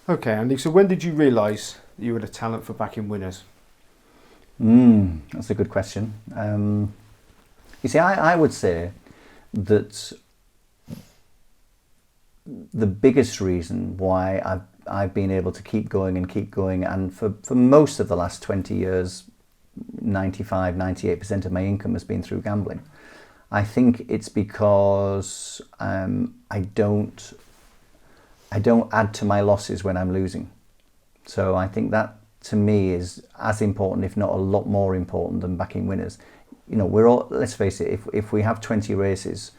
Okay, Andy, so when did you realise that you had a talent for backing winners? That's a good question. You see, I would say that the biggest reason why I've been able to keep going, and for most of the last 20 years, 98% of my income has been through gambling. I think it's because I don't add to my losses when I'm losing. So I think that to me is as important, if not a lot more important, than backing winners. You know, we're all, let's face it, if we have 20 races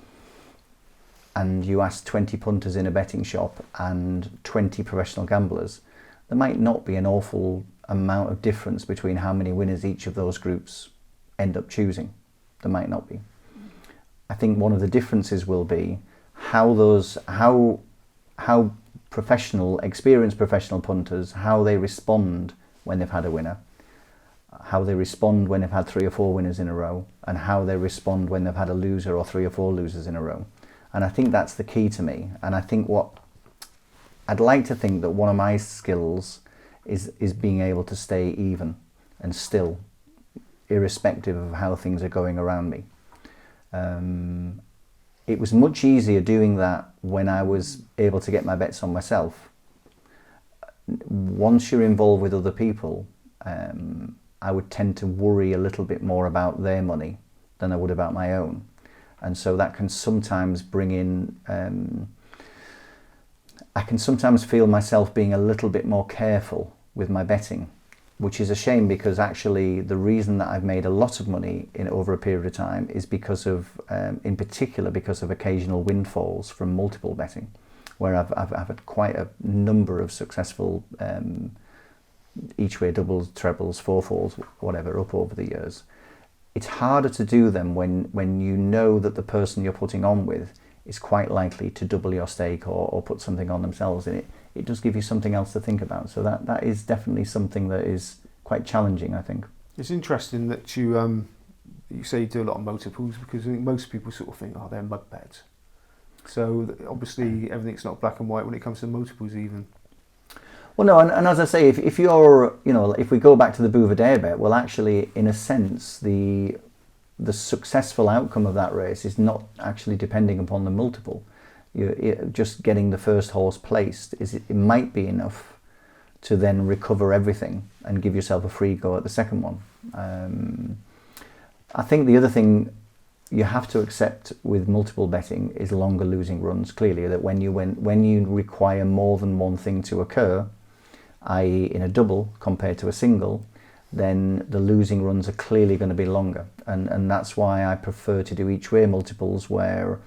and you ask 20 punters in a betting shop and 20 professional gamblers, there might not be an awful amount of difference between how many winners each of those groups end up choosing. There might not be. I think one of the differences will be how experienced professional punters, how they respond when they've had a winner, how they respond when they've had 3 or 4 winners in a row, and how they respond when they've had a loser or 3 or 4 losers in a row. And I think that's the key to me. And I think I'd like to think that one of my skills is being able to stay even and still, irrespective of how things are going around me. It was much easier doing that when I was able to get my bets on myself. Once you're involved with other people, I would tend to worry a little bit more about their money than I would about my own. And so that can sometimes bring in, I can sometimes feel myself being a little bit more careful with my betting, which is a shame, because actually the reason that I've made a lot of money over a period of time is because of, in particular, because of occasional windfalls from multiple betting, where I've had quite a number of successful each way doubles, trebles, fourfalls, whatever, up over the years. It's harder to do them when you know that the person you're putting on with is quite likely to double your stake or put something on themselves in it. It does give you something else to think about. So that is definitely something that is quite challenging, I think. It's interesting that you say you do a lot of multiples, because I think most people sort of think, oh, they're mud bets. So obviously everything's not black and white when it comes to multiples even. Well, no, and as I say, if you're, if we go back to the Bouvedere bet, well, actually, in a sense, the successful outcome of that race is not actually depending upon the multiple. Just getting the first horse placed, it might be enough to then recover everything and give yourself a free go at the second one. I think the other thing you have to accept with multiple betting is longer losing runs. Clearly, that when you require more than one thing to occur, i.e. in a double compared to a single, then the losing runs are clearly going to be longer. And that's why I prefer to do each way multiples where,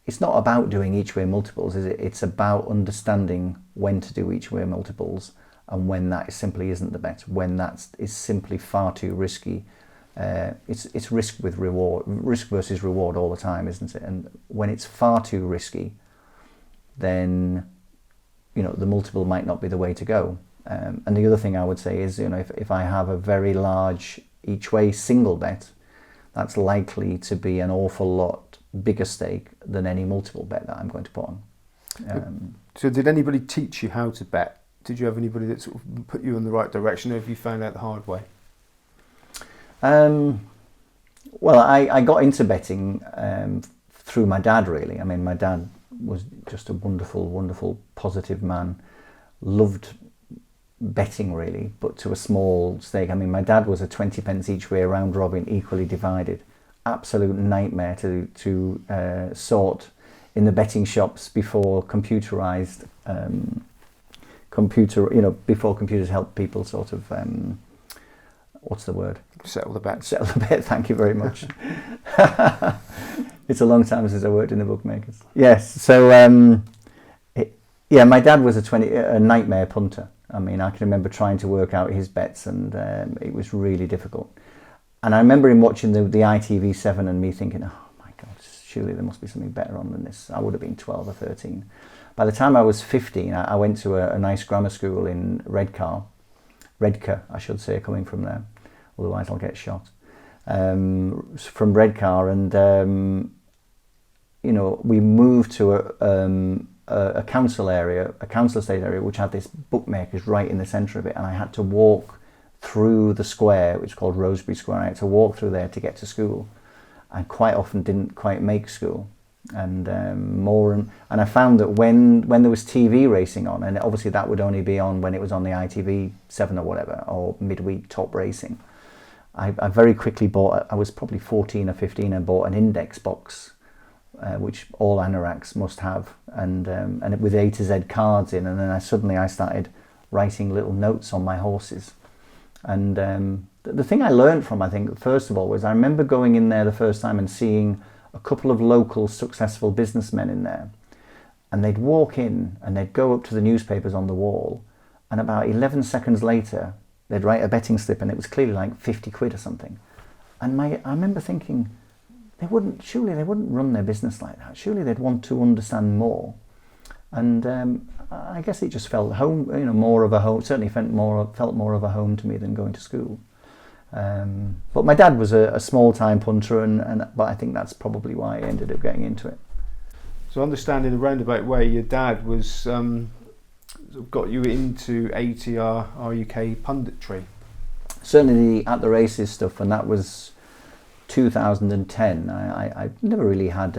it's not about doing each way multiples, is it? It's about understanding when to do each way multiples and when that simply isn't the bet, when that is simply far too risky. It's risk with reward, risk versus reward all the time, isn't it? And when it's far too risky, then the multiple might not be the way to go. And the other thing I would say is, if I have a very large each way single bet, that's likely to be an awful lot bigger stake than any multiple bet that I'm going to put on. So did anybody teach you how to bet? Did you have anybody that sort of put you in the right direction, or have you found out the hard way? Well, I got into betting through my dad, really. I mean, my dad was just a wonderful, wonderful, positive man. Loved betting, really, but to a small stake. I mean, my dad was a 20 pence each way round robin, equally divided. Absolute nightmare to sort in the betting shops before computerized before computers helped people sort of what's the word? Settle the bet. Settle the bet. Thank you very much. It's a long time since I worked in the bookmakers. Yes. So my dad was a nightmare punter. I mean, I can remember trying to work out his bets, and it was really difficult. And I remember him watching the ITV7 and me thinking, oh my God, surely there must be something better on than this. I would have been 12 or 13. By the time I was 15, I went to a nice grammar school in Redcar, I should say, coming from there. Otherwise I'll get shot. From Redcar, and we moved to a a council estate area, which had this bookmakers right in the centre of it, and I had to walk through the square, which is called Rosebery Square. I had to walk through there to get to school, and quite often didn't quite make school. And and I found that when there was TV racing on, and obviously that would only be on when it was on the ITV7 or whatever, or midweek top racing, I very quickly bought, I was probably 14 or 15, and bought an index box, which all anoraks must have, and with A to Z cards in, and then I started writing little notes on my horses. And the thing I learned from, I think, first of all, was I remember going in there the first time and seeing a couple of local successful businessmen in there, and they'd walk in and they'd go up to the newspapers on the wall, and about 11 seconds later they'd write a betting slip, and it was clearly like 50 quid or something. And I remember thinking, surely they wouldn't run their business like that. Surely they'd want to understand more. And I guess it just felt home, more of a home. Certainly felt more of a home to me than going to school. But my dad was a small-time punter, but I think that's probably why I ended up getting into it. So, understanding a roundabout way, your dad was got you into ATR RUK punditry. Certainly at the races stuff, and that was 2010. I never really had.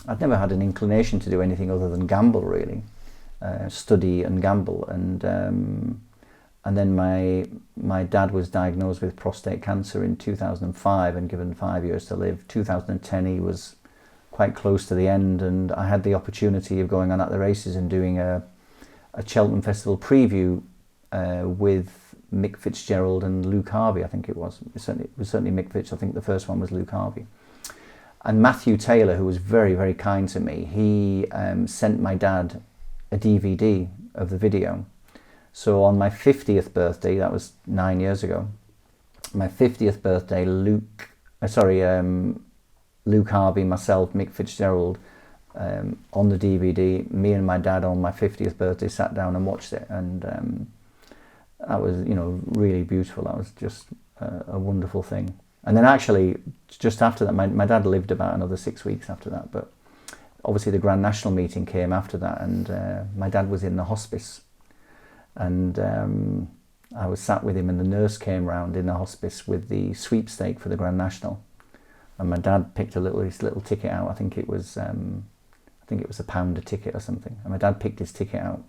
I'd never had an inclination to do anything other than gamble, really, study and gamble, and then my dad was diagnosed with prostate cancer in 2005 and given 5 years to live. 2010, he was quite close to the end, and I had the opportunity of going on at the races and doing a Cheltenham Festival preview with Mick Fitzgerald and Luke Harvey. I think it was certainly Mick Fitz. I think the first one was Luke Harvey. And Matthew Taylor, who was very, very kind to me, he sent my dad a DVD of the video. So on my 50th birthday, that was 9 years ago, my 50th birthday, Luke Harvey, myself, Mick Fitzgerald, on the DVD, me and my dad on my 50th birthday sat down and watched it, and that was, really beautiful. That was just a wonderful thing. And then actually, just after that, my dad lived about another 6 weeks after that, but obviously the Grand National meeting came after that, and my dad was in the hospice, and I was sat with him, and the nurse came round in the hospice with the sweepstake for the Grand National, and my dad picked his little ticket out. I think it was £1 a ticket or something, and my dad picked his ticket out,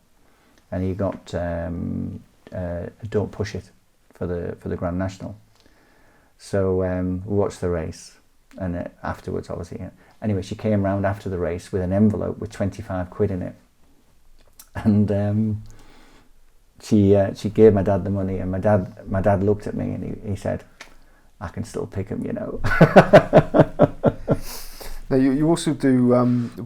and he got Don't Push It for the Grand National. So we watched the race, and afterwards, obviously. Anyway, she came round after the race with an envelope with 25 quid in it, and she gave my dad the money, and my dad looked at me and he said, "I can still pick him, Now you also do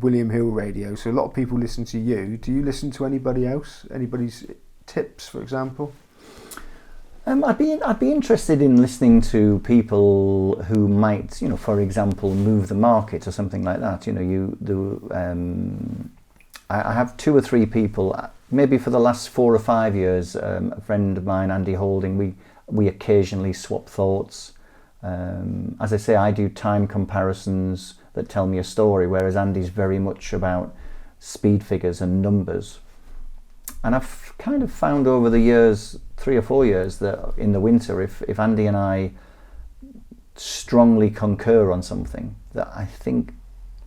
William Hill Radio, so a lot of people listen to you. Do you listen to anybody else? Anybody's tips, for example? I'd be interested in listening to people who might, for example, move the market or something like that. I have 2 or 3 people, maybe for the last 4 or 5 years. A friend of mine, Andy Holding, we occasionally swap thoughts. As I say, I do time comparisons that tell me a story, whereas Andy's very much about speed figures and numbers. And I've kind of found over the years, 3 or 4 years, that in the winter, if Andy and I strongly concur on something, that I think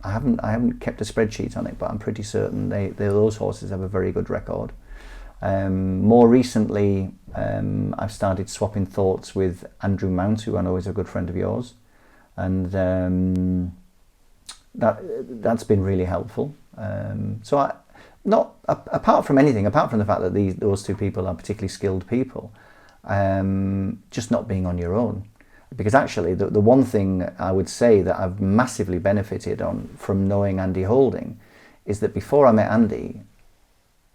I haven't kept a spreadsheet on it, but I'm pretty certain those horses have a very good record. More recently, I've started swapping thoughts with Andrew Mount, who I know is a good friend of yours, and that's been really helpful. Apart from the fact that those 2 people are particularly skilled people, just not being on your own. Because actually, the one thing I would say that I've massively benefited from knowing Andy Holding is that before I met Andy,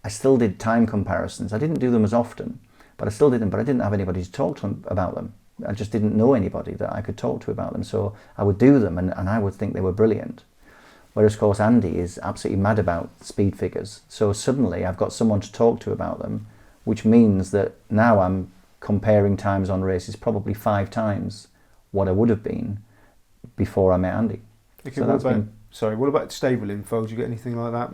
I still did time comparisons. I didn't do them as often, but I still did them, but I didn't have anybody to talk to about them. I just didn't know anybody that I could talk to about them. So I would do them, and I would think they were brilliant. Whereas, of course, Andy is absolutely mad about speed figures. So suddenly I've got someone to talk to about them, which means that now I'm comparing times on races probably 5 times what I would have been before I met Andy. Okay, so Sorry, what about stable info? Do you get anything like that?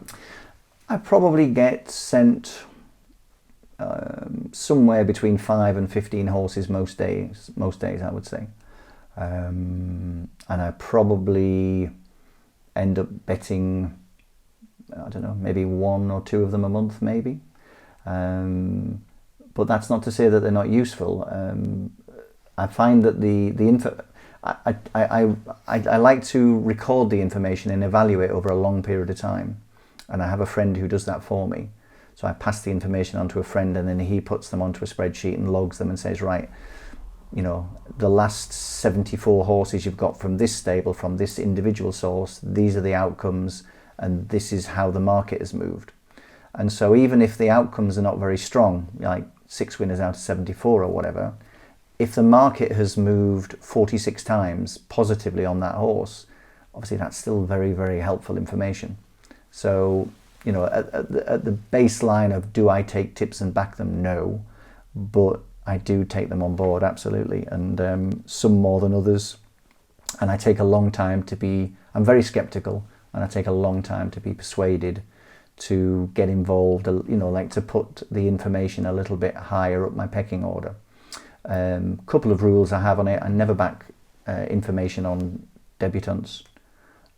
I probably get sent somewhere between 5 and 15 horses most days I would say. And I probably end up betting, I don't know, maybe 1 or 2 of them a month maybe. But that's not to say that they're not useful. I find that the info, I like to record the information and evaluate over a long period of time. And I have a friend who does that for me. So I pass the information on to a friend, and then he puts them onto a spreadsheet and logs them and says, right, you know, the last 74 horses you've got from this stable, from this individual source, these are the outcomes, and this is how the market has moved. And so even if the outcomes are not very strong, like 6 winners out of 74 or whatever, if the market has moved 46 times positively on that horse, obviously that's still very, very helpful information. So, you know, at the baseline of do I take tips and back them? No, but I do take them on board, absolutely, and some more than others. And I take a long time to be, I'm very skeptical, and I take a long time to be persuaded to get involved, you know, like to put the information a little bit higher up my pecking order. Couple of rules I have on it: I never back information on debutants,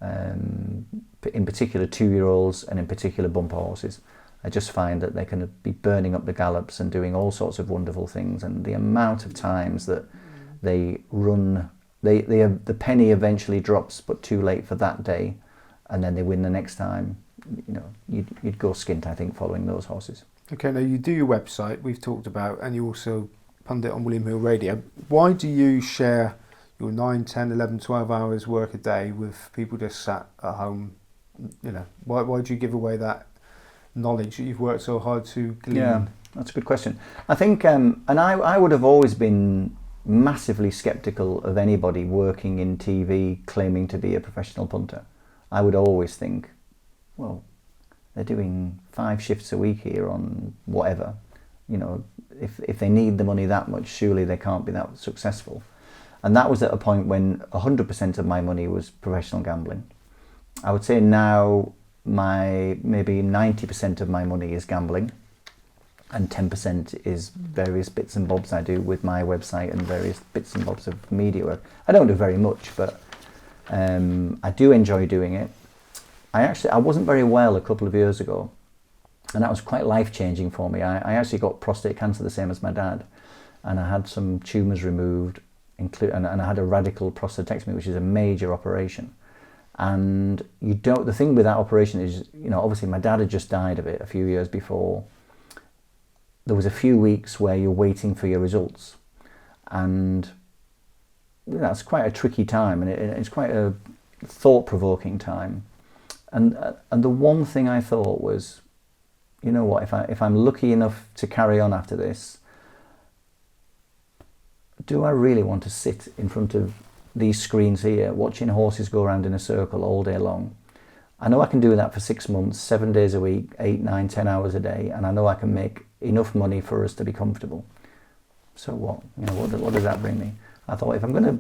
in particular 2-year-olds, and in particular bumper horses. I just find that they can be burning up the gallops and doing all sorts of wonderful things, and the amount of times that they run, the penny eventually drops, but too late for that day, and then they win the next time. You know, you'd go skint, I think, following those horses. Okay, now you do your website, we've talked about, and you also pundit on William Hill Radio. Why do you share your 9, 10, 11, 12 hours work a day with people just sat at home? You know, why do you give away that knowledge that you've worked so hard to glean? Yeah, that's a good question. I think, and I would have always been massively skeptical of anybody working in TV claiming to be a professional punter. I would always think, well, they're doing 5 shifts a week here on whatever. You know, if they need the money that much, surely they can't be that successful. And that was at a point when 100% of my money was professional gambling. I would say now maybe 90% of my money is gambling, and 10% is various bits and bobs I do with my website and various bits and bobs of media work. I don't do very much, but I do enjoy doing it. I wasn't very well a couple of years ago, and that was quite life-changing for me. I actually got prostate cancer the same as my dad, and I had some tumours removed, and I had a radical prostatectomy, which is a major operation. And the thing with that operation is, you know, obviously my dad had just died of it a few years before. There was a few weeks where you're waiting for your results, and that's quite a tricky time, and it's quite a thought-provoking time. And the one thing I thought was, you know what, if I'm lucky enough to carry on after this, do I really want to sit in front of these screens here watching horses go around in a circle all day long? I know I can do that for 6 months, 7 days a week, 8, 9, 10 hours a day, and I know I can make enough money for us to be comfortable. So what? You know, what does that bring me? I thought, if I'm going to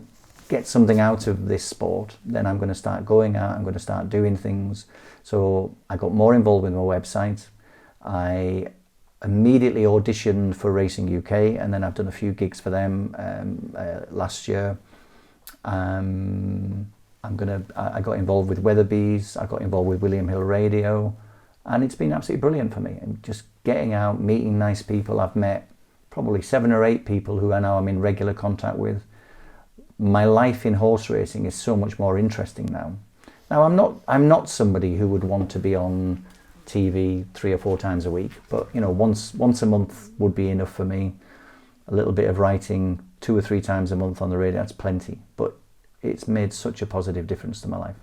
get something out of this sport, then I'm going to start going out, I'm going to start doing things. So I got more involved with my website. I immediately auditioned for Racing UK, and then I've done a few gigs for them last year. I got involved with Weatherby's, I got involved with William Hill Radio, and it's been absolutely brilliant for me. And just getting out, meeting nice people. I've met probably 7 or 8 people who I know I'm in regular contact with. My life in horse racing is so much more interesting now. Now I'm not somebody who would want to be on TV 3 or 4 times a week, but you know, once a month would be enough for me. A little bit of writing 2 or 3 times a month on the radio, that's plenty. But it's made such a positive difference to my life.